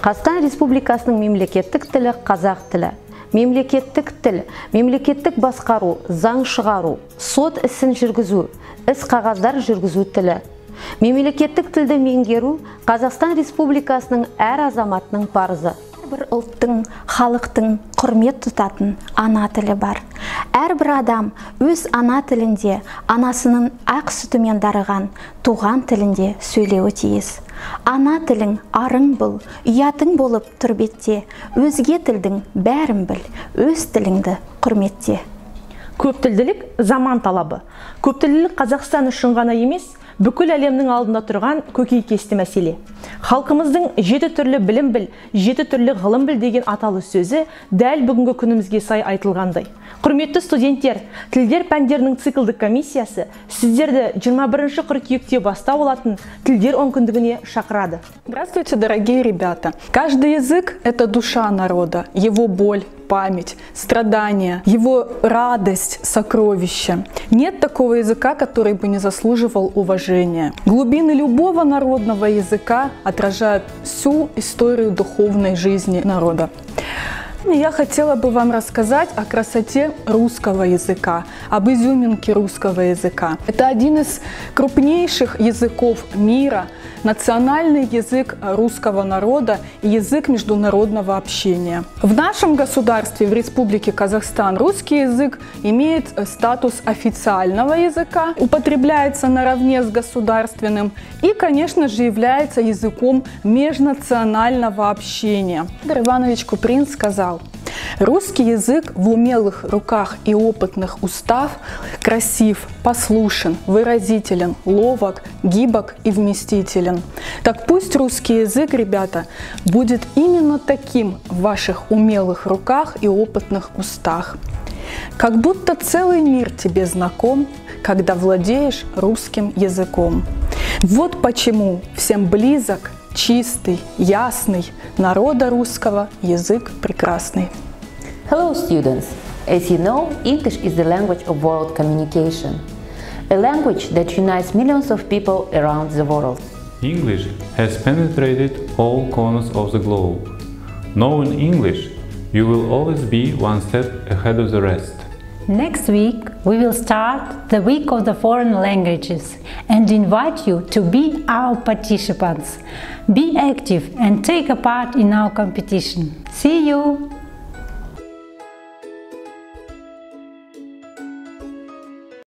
Қазақстан Республикасының мемлекеттік тілі қазақ тілі. Мемлекеттік тіл, мемлекеттік басқару, заң шығару, сот ісін жүргізу, іс қағаздар жүргізу тілі. Мемлекеттік тілді меңгеру Қазақстан Республикасының әр азаматының парызы. Бір ұлттың, халықтың құрмет тұтатын ана тілі бар. Әрбір адам өз ана тілінде, анасының ақ сүтімен дарыған туған тілінде сөйлеуі тиіс. Ана тілің арың бұл, ұятың болып тұр бетте, өзге тілдің бәрін біл, өз тіліңді құрметте. Көптілділік заман талабы. Көптілділік Қазақстан үшін ғана емес, бүкіл әлемнің алдында тұрған көкейкесті мәселе. Халқымыздың 7 түрлі білім біл, 7 түрлі ғылым біл деген аталы сөзі дәл бүгінгі күнімізге сай айтылғандай. Құрметті студенттер, тілдер пәндерінің циклдік комиссиясы сіздерді 21 қыркүйекте бастау алатын тілдер онкүндігіне шақырады. Здравствуйте, дорогие ребята! Каждый язык – это душа народа, его боль, память, страдания, его радость, сокровище. Нет такого языка, который бы не заслуживал уважения. Глубины любого народного языка отражают всю историю духовной жизни народа. Я хотела бы вам рассказать о красоте русского языка, об изюминке русского языка. Это один из крупнейших языков мира, национальный язык русского народа и язык международного общения. В нашем государстве, в Республике Казахстан, русский язык имеет статус официального языка, употребляется наравне с государственным и, конечно же, является языком межнационального общения. Федор Иванович Куприн сказал: русский язык в умелых руках и опытных устах красив, послушен, выразителен, ловок, гибок и вместителен. Так пусть русский язык, ребята, будет именно таким в ваших умелых руках и опытных устах. Как будто целый мир тебе знаком, когда владеешь русским языком. Вот почему всем близок, чистый, ясный, народа русского язык прекрасный. Hello students! As you know, English is the language of world communication, a language that unites millions of people around the world. English has penetrated all corners of the globe. Knowing English, you will always be one step ahead of the rest. Next week, we will start the Week of the Foreign Languages and invite you to be our participants. Be active and take a part in our competition. See you!